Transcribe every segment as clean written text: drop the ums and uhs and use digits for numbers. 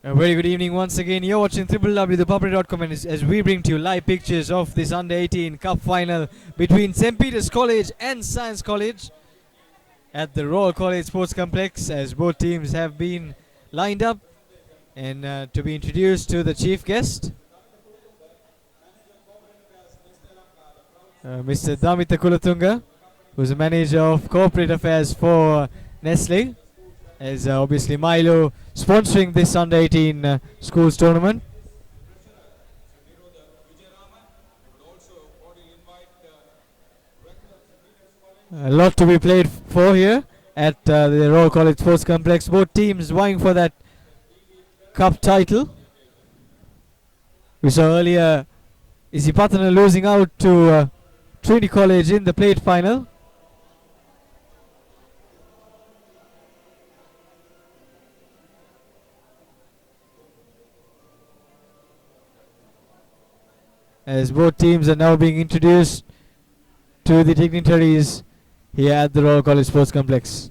A very good evening once again. You're watching www.thepublic.com as we bring to you live pictures of this Under 18 Cup final between St. Peter's College and Science College at the Royal College Sports Complex, as both teams have been lined up and to be introduced to the chief guest, Mr. Damita Kulatunga, who's the manager of corporate affairs for Nestle, as obviously Milo sponsoring this Under 18 schools tournament. A lot to be played for here at the Royal College Sports Complex. Both teams vying for that cup title. We saw earlier Isipatana losing out to Trinity College in the plate final. As both teams are now being introduced to the dignitaries here at the Royal College Sports Complex.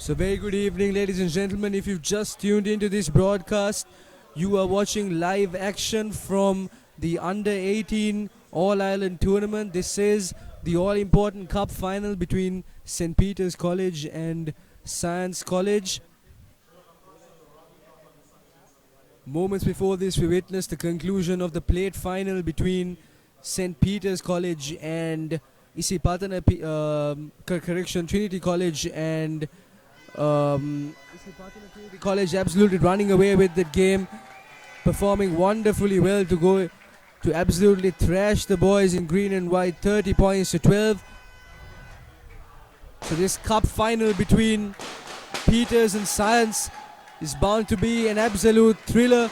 So very good evening, ladies and gentlemen. If you've just tuned into this broadcast, you are watching live action from the Under 18 All-Ireland Tournament. This is the all-important cup final between St. Peter's College and Science College. Moments before this, we witnessed the conclusion of the plate final between St. Peter's College and Trinity College and Trinity College absolutely running away with that game, performing wonderfully well to go to absolutely thrash the boys in green and white, 30 points to 12. So this cup final between Peters and Science is bound to be an absolute thriller.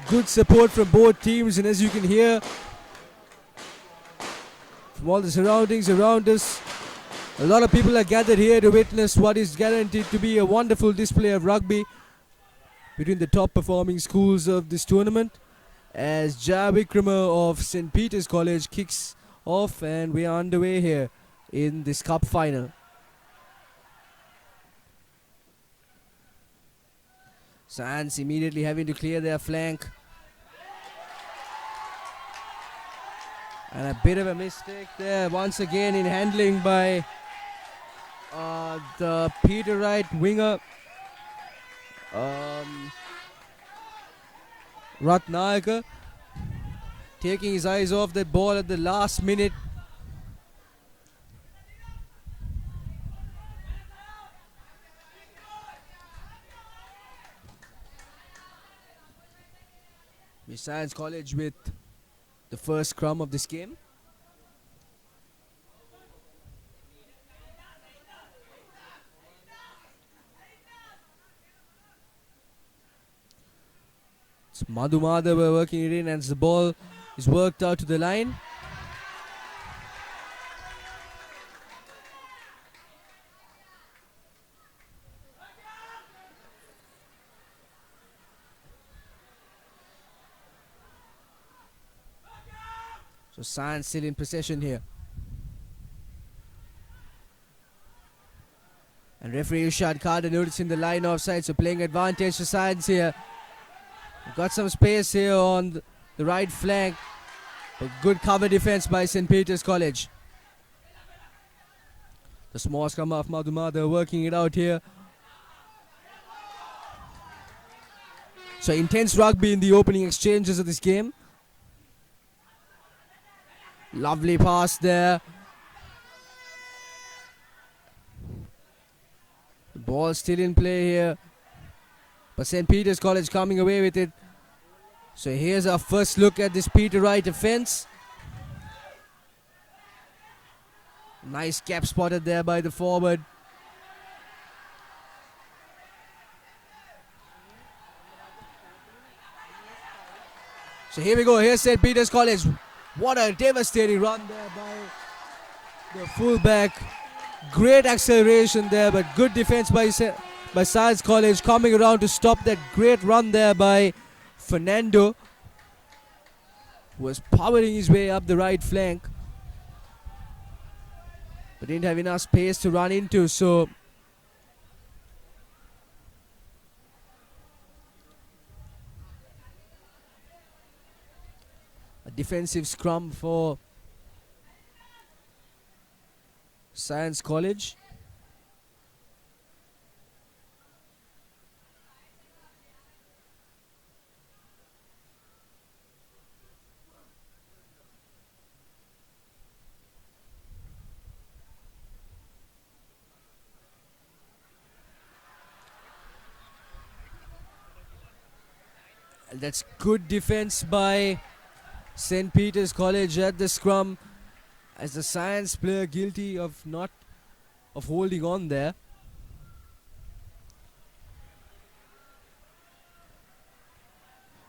Good support from both teams, and as you can hear from all the surroundings around us, a lot of people are gathered here to witness what is guaranteed to be a wonderful display of rugby between the top performing schools of this tournament, as Jaya Vikrama of St. Peter's College kicks off, and we are underway here in this cup final. Science immediately having to clear their flank. And a bit of a mistake there once again in handling by the Peterite winger Ratnayaka, taking his eyes off that ball at the last minute. Science College with the first scrum of this game. It's Madhu Madhava working it in, and the ball is worked out to the line. So Science still in possession here. And referee Ushad Khada noticing the line offside, so playing advantage to Science here. Got some space here on the right flank. But good cover defense by St. Peter's College. The small scrum of Madhumada working it out here. So intense rugby in the opening exchanges of this game. Lovely pass there. The ball still in play here, but St. Peter's College coming away with it. So here's our first look at this Peterite defense. Nice gap spotted there by the forward. So here we go. Here's St. Peter's College. What a devastating run there by the fullback. Great acceleration there, but good defense by Science College, coming around to stop that great run there by Fernando, who was powering his way up the right flank, but didn't have enough space to run into. So a defensive scrum for Science College. And that's good defense by St. Peter's College at the scrum, as the Science player guilty of holding on there.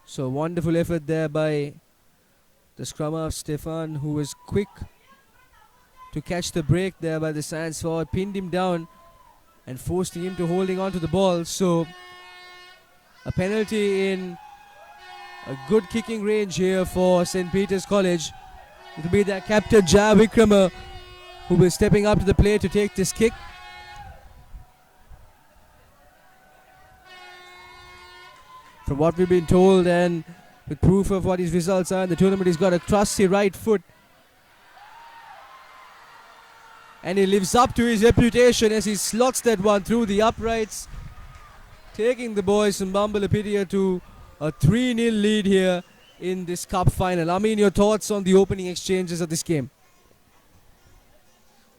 So wonderful effort there by the scrummer of Stefan, who was quick to catch the break there by the Science forward, pinned him down and forcing him to holding on to the ball. So a penalty in a good kicking range here for St. Peter's College. It will be their captain Jaya Vikrama who will stepping up to the plate to take this kick. From what we've been told and with proof of what his results are in the tournament, he's got a trusty right foot. And he lives up to his reputation as he slots that one through the uprights, taking the boys from Bambalapitiya to a 3-0 lead here in this cup final. I mean, your thoughts on the opening exchanges of this game?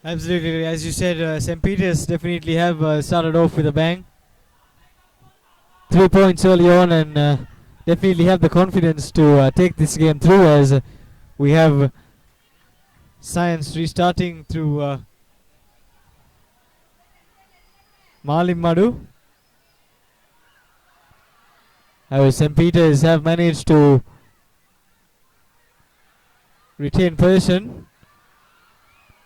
Absolutely, as you said, St. Peter's definitely have started off with a bang. 3 points early on, and definitely have the confidence to take this game through, as we have Science restarting through Malim Madu. However, St. Peter's have managed to retain possession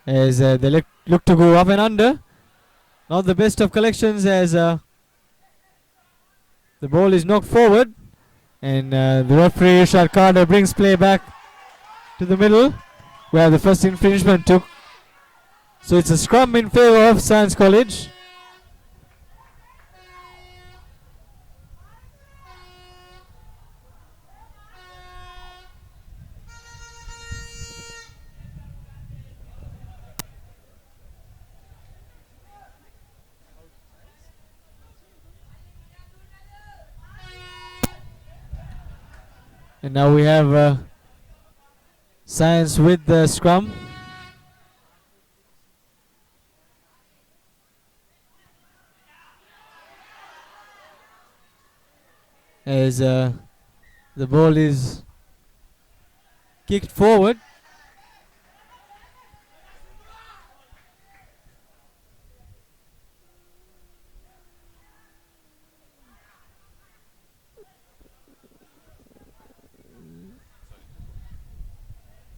as they look to go up and under. Not the best of collections, as the ball is knocked forward, and the referee Irshad Carter brings play back to the middle where the first infringement took. So it's a scrum in favor of Science College. And now we have Science with the scrum. As the ball is kicked forward.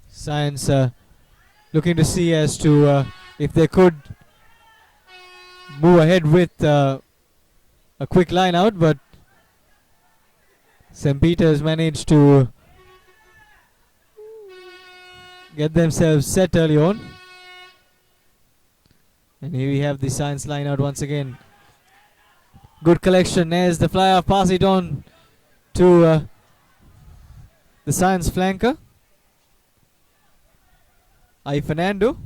Science looking to see as to if they could move ahead with a quick line out, but St. Peter's managed to get themselves set early on. And here we have the Science line out once again. Good collection as the flyer pass it on to the Science flanker, I Fernando.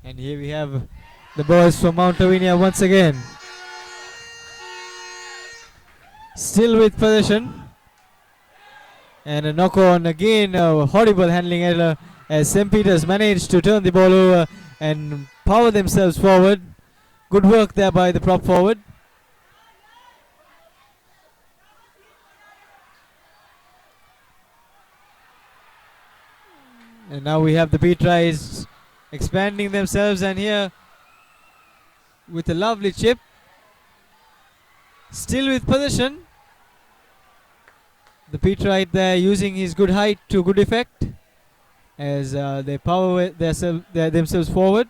And here we have the boys from Mount Lavinia once again. Still with possession. And a knock on again, horrible handling error as St. Peter's managed to turn the ball over and power themselves forward. Good work there by the prop forward. And now we have the B-tries expanding themselves, and here with a lovely chip. Still with possession. The P-try there using his good height to good effect as they power themselves forward.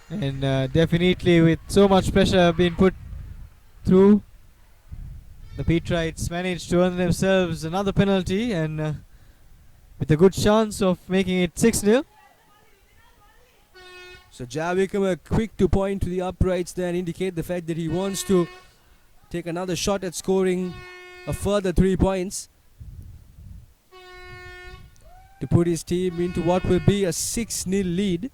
And definitely with so much pressure being put through, the P-trites managed to earn themselves another penalty, and with a good chance of making it 6-0. So Javikam quick to point to the uprights there and indicate the fact that he wants to take another shot at scoring a further 3 points to put his team into what will be a 6-0 lead.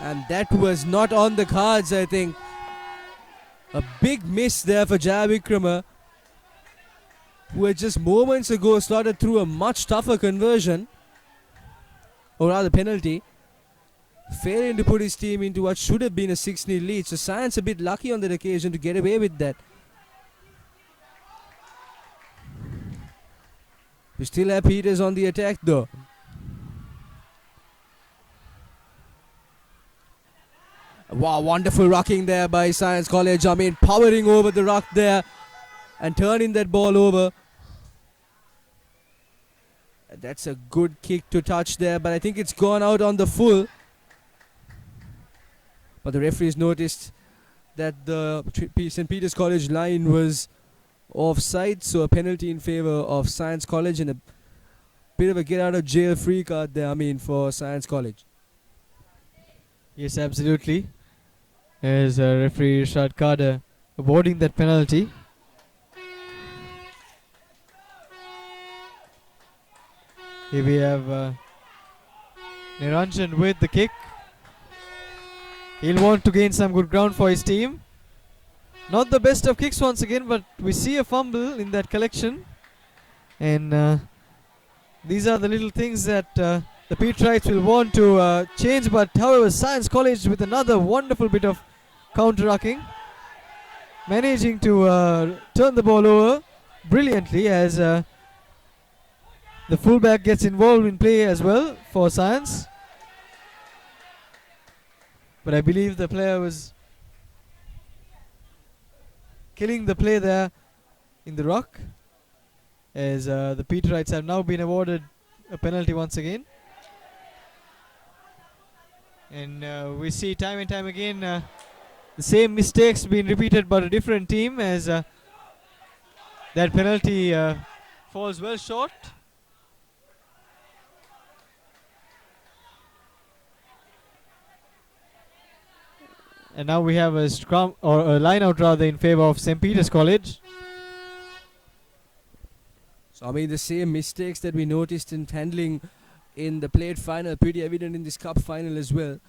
And that was not on the cards, I think. A big miss there for Jayavikrama, who had just moments ago slotted through a much tougher conversion, or rather penalty, failing to put his team into what should have been a 6-0 lead. So Science a bit lucky on that occasion to get away with that. We still have Peters on the attack though. Wow, wonderful rocking there by Science College. I mean, powering over the rock there and turning that ball over. That's a good kick to touch there, but I think it's gone out on the full. But the referees noticed that the St. Peter's College line was offside, so a penalty in favor of Science College and a bit of a get out of jail free card there, I mean, for Science College. Yes, absolutely. As referee Rashad Carter awarding that penalty. Here we have Niranjan with the kick. He'll want to gain some good ground for his team. Not the best of kicks once again, but we see a fumble in that collection. And these are the little things that the Peterites will want to change. But however, Science College with another wonderful bit of counter-rucking, managing to turn the ball over brilliantly as the fullback gets involved in play as well for Science. But I believe the player was killing the play there in the rock, as the Peterites have now been awarded a penalty once again. And we see time and time again the same mistakes being repeated by a different team, as that penalty falls well short. And now we have a scrum, or a line out rather, in favor of St. Peter's College. So I mean, the same mistakes that we noticed in handling in the plate final, pretty evident in this cup final as well.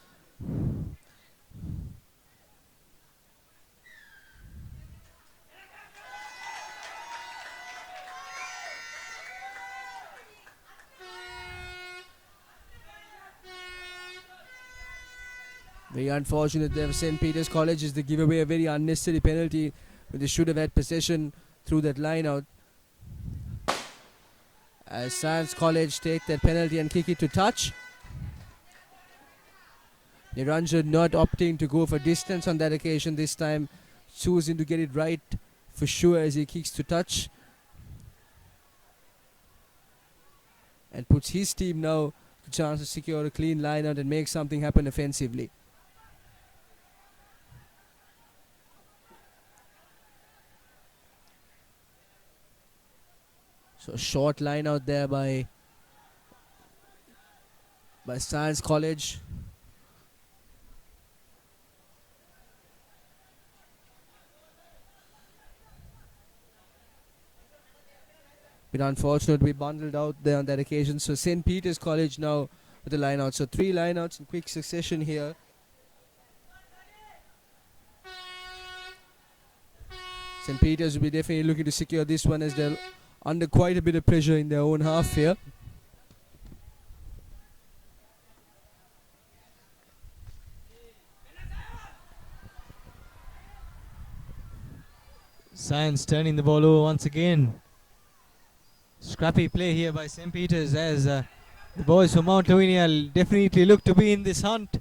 Very unfortunate there for St. Peter's College is to give away a very unnecessary penalty, but they should have had possession through that line out. As Science College take that penalty and kick it to touch. Niranjan not opting to go for distance on that occasion this time, choosing to get it right for sure as he kicks to touch. And puts his team now the chance to secure a clean line out and make something happen offensively. So short line out there by Science College. Bit unfortunate we bundled out there on that occasion. So St. Peter's College now with the line out. So 3 line outs in quick succession here. St. Peter's will be definitely looking to secure this one as they're under quite a bit of pressure in their own half here. Science turning the ball over once again. Scrappy play here by St. Peter's, as the boys from Mount Lavinia definitely look to be in this hunt.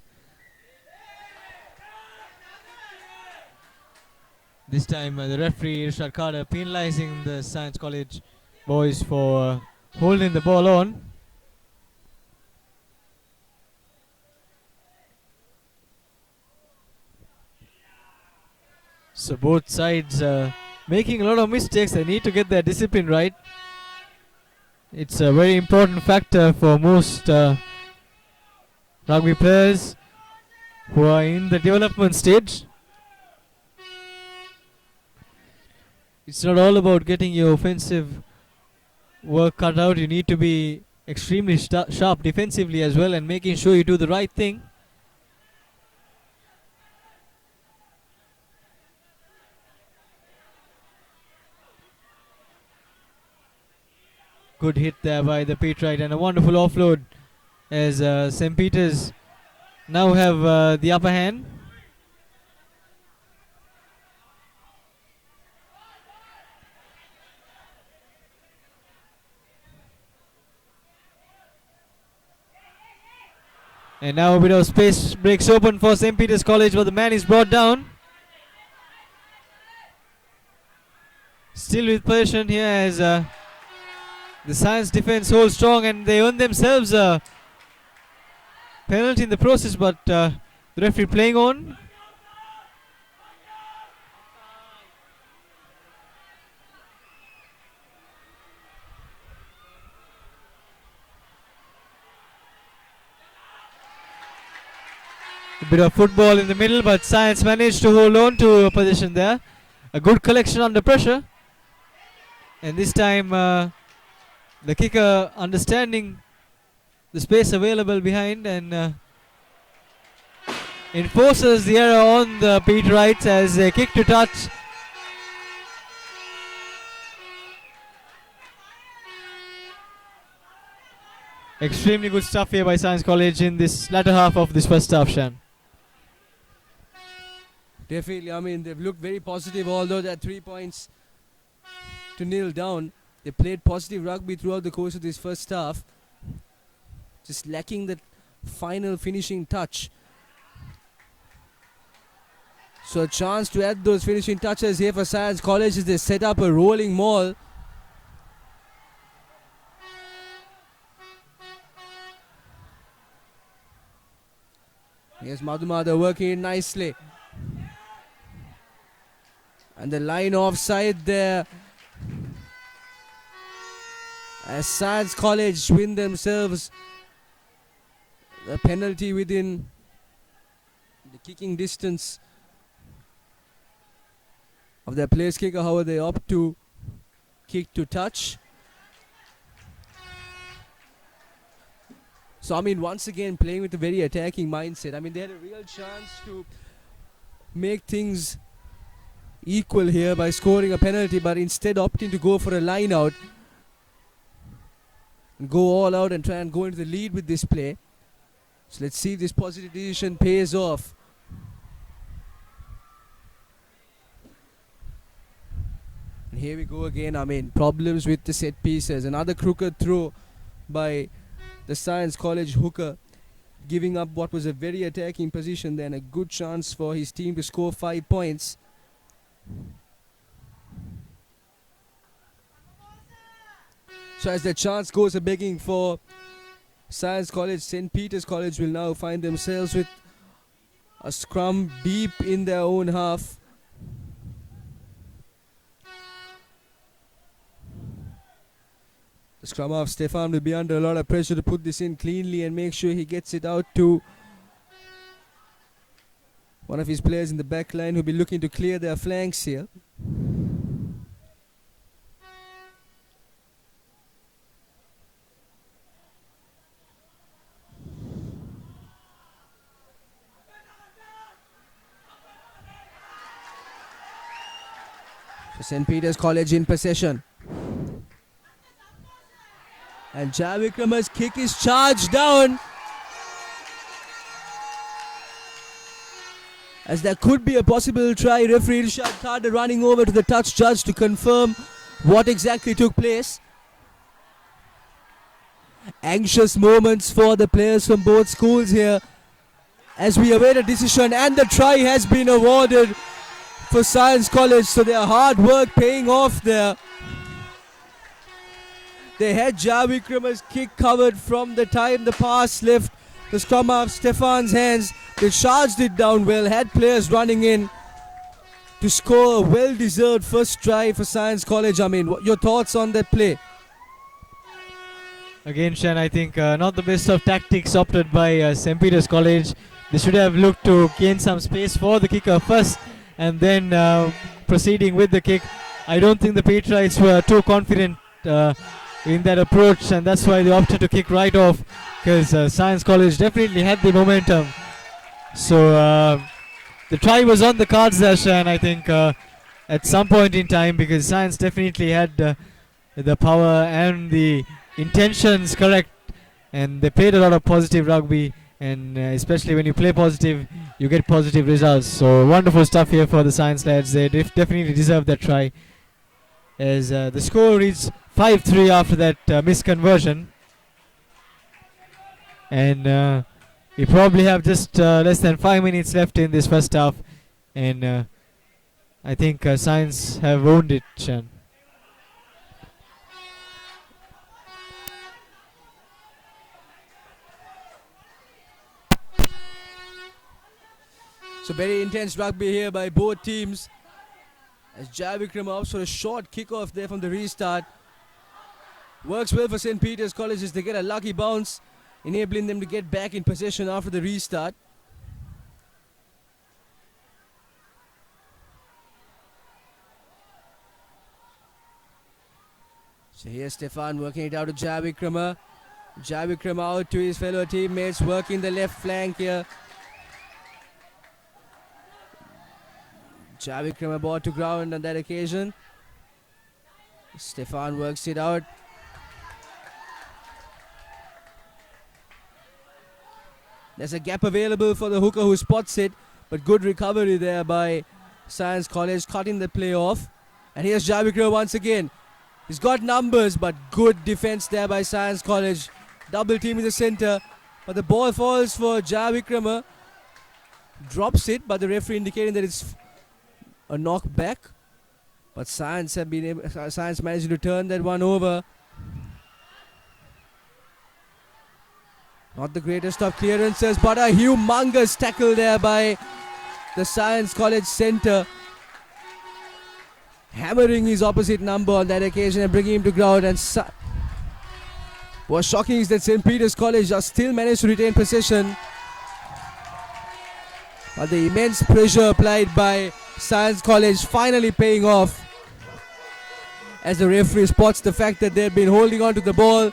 This time the referee Rashad Carter penalizing the Science College boys for holding the ball on. So both sides making a lot of mistakes. They need to get their discipline right. It's a very important factor for most rugby players who are in the development stage. It's not all about getting your offensive work cut out. You need to be extremely sharp defensively as well, and making sure you do the right thing. Good hit there by the Peterite, and a wonderful offload as St. Peter's now have the upper hand. And now a bit of space breaks open for St. Peter's College, but the man is brought down. Still with possession here as the Science defense holds strong, and they earn themselves a penalty in the process, but the referee playing on. A bit of football in the middle, but Science managed to hold on to a position there. A good collection under pressure. And this time the kicker understanding the space available behind and enforces the error on the Peterites as a kick to touch. Extremely good stuff here by Science College in this latter half of this first half, Shan. Definitely, I mean, they've looked very positive, although they're 3 points to nil down. They played positive rugby throughout the course of this first half. Just lacking that final finishing touch. So a chance to add those finishing touches here for Science College as they set up a rolling maul. Here's Madhumada working it nicely. And the line offside there. As Science College win themselves the penalty within the kicking distance of their place kicker. However, they opt to kick to touch. So, I mean, once again, playing with a very attacking mindset. I mean, they had a real chance to make things equal here by scoring a penalty, but instead opting to go for a line out and go all out and try and go into the lead with this play. So let's see if this positive decision pays off. And here we go again. I mean, problems with the set pieces. Another crooked throw by the Science College hooker, giving up what was a very attacking position then, a good chance for his team to score 5 points. So as the chance goes a begging for Science College, St. Peter's College will now find themselves with a scrum deep in their own half. The scrum half, Stefan, will be under a lot of pressure to put this in cleanly and make sure he gets it out to one of his players in the back line who will be looking to clear their flanks here. So St. Peter's College in possession. And Javikrama's kick is charged down. As there could be a possible try, referee Irshad Khadar running over to the touch judge to confirm what exactly took place. Anxious moments for the players from both schools here as we await a decision, and the try has been awarded for Science College, so their hard work paying off there. They had Javikrama's kick covered from the time the pass left the scrum half Stefan's hands. They charged it down well, had players running in to score a well-deserved first try for Science College. I mean, what your thoughts on that play? Again, Shan, I think not the best of tactics opted by St. Peter's College. They should have looked to gain some space for the kicker first and then proceeding with the kick. I don't think the Patriots were too confident in that approach, and that's why they opted to kick right off, because Science College definitely had the momentum. So the try was on the cards there, Shan, I think at some point in time, because Science definitely had the power and the intentions correct, and they played a lot of positive rugby, and especially when you play positive, you get positive results. So wonderful stuff here for the Science lads. They definitely deserve that try, as the score reads 5-3 after that misconversion. And We probably have just less than 5 minutes left in this first half, and I think Science have owned it, Shan. So very intense rugby here by both teams. As Javikram opts for a short kickoff there from the restart. Works well for St. Peter's College as they get a lucky bounce, enabling them to get back in possession after the restart. So here's Stefan working it out to Javikrama. Javikrama out to his fellow teammates, working the left flank here. Javikrama ball to ground on that occasion. Stefan works it out. There's a gap available for the hooker who spots it, but good recovery there by Science College, cutting the play off. And here's Javikrama once again. He's got numbers, but good defense there by Science College. Double team in the center, but the ball falls for Javikrama. Drops it, but the referee indicating that it's a knockback. But Science managed to turn that one over. Not the greatest of clearances, but a humongous tackle there by the Science College centre. Hammering his opposite number on that occasion and bringing him to ground. And what's shocking is that St. Peter's College just still managed to retain possession. But the immense pressure applied by Science College finally paying off, as the referee spots the fact that they've been holding on to the ball,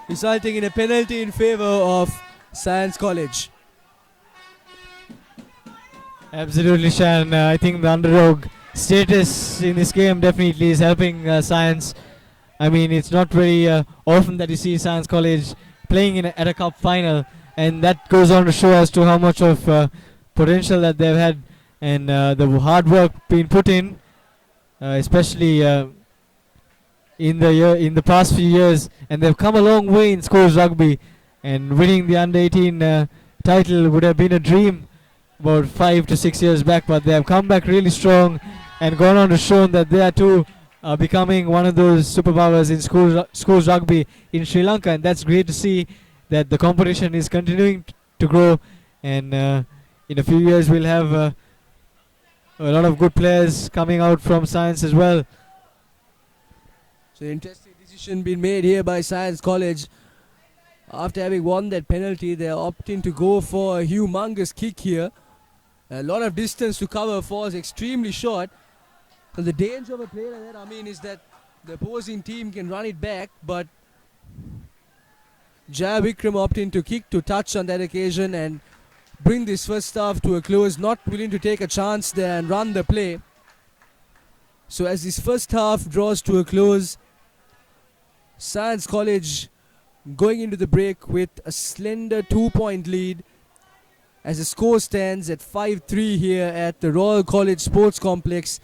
resulting in a penalty in favour of Science College. Absolutely, Shan. I think the underdog status in this game definitely is helping Science. I mean, it's not very often that you see Science College playing at a cup final, and that goes on to show as to how much of potential that they've had, and the hard work being put in, especially in the past few years, and they've come a long way in schools rugby, and winning the under-18 title would have been a dream about 5 to 6 years back, but they have come back really strong and gone on to show that they are too becoming one of those superpowers in schools rugby in Sri Lanka, and that's great to see that the competition is continuing to grow, and in a few years we'll have a lot of good players coming out from Science as well. So interesting decision being made here by Science College. After having won that penalty, they're opting to go for a humongous kick here. A lot of distance to cover, falls extremely short. And the danger of a play like that, I mean, is that the opposing team can run it back, but Jayavikram opting to kick to touch on that occasion and bring this first half to a close, not willing to take a chance there and run the play. So as this first half draws to a close, Science College going into the break with a slender 2-point lead, as the score stands at 5-3 here at the Royal College Sports Complex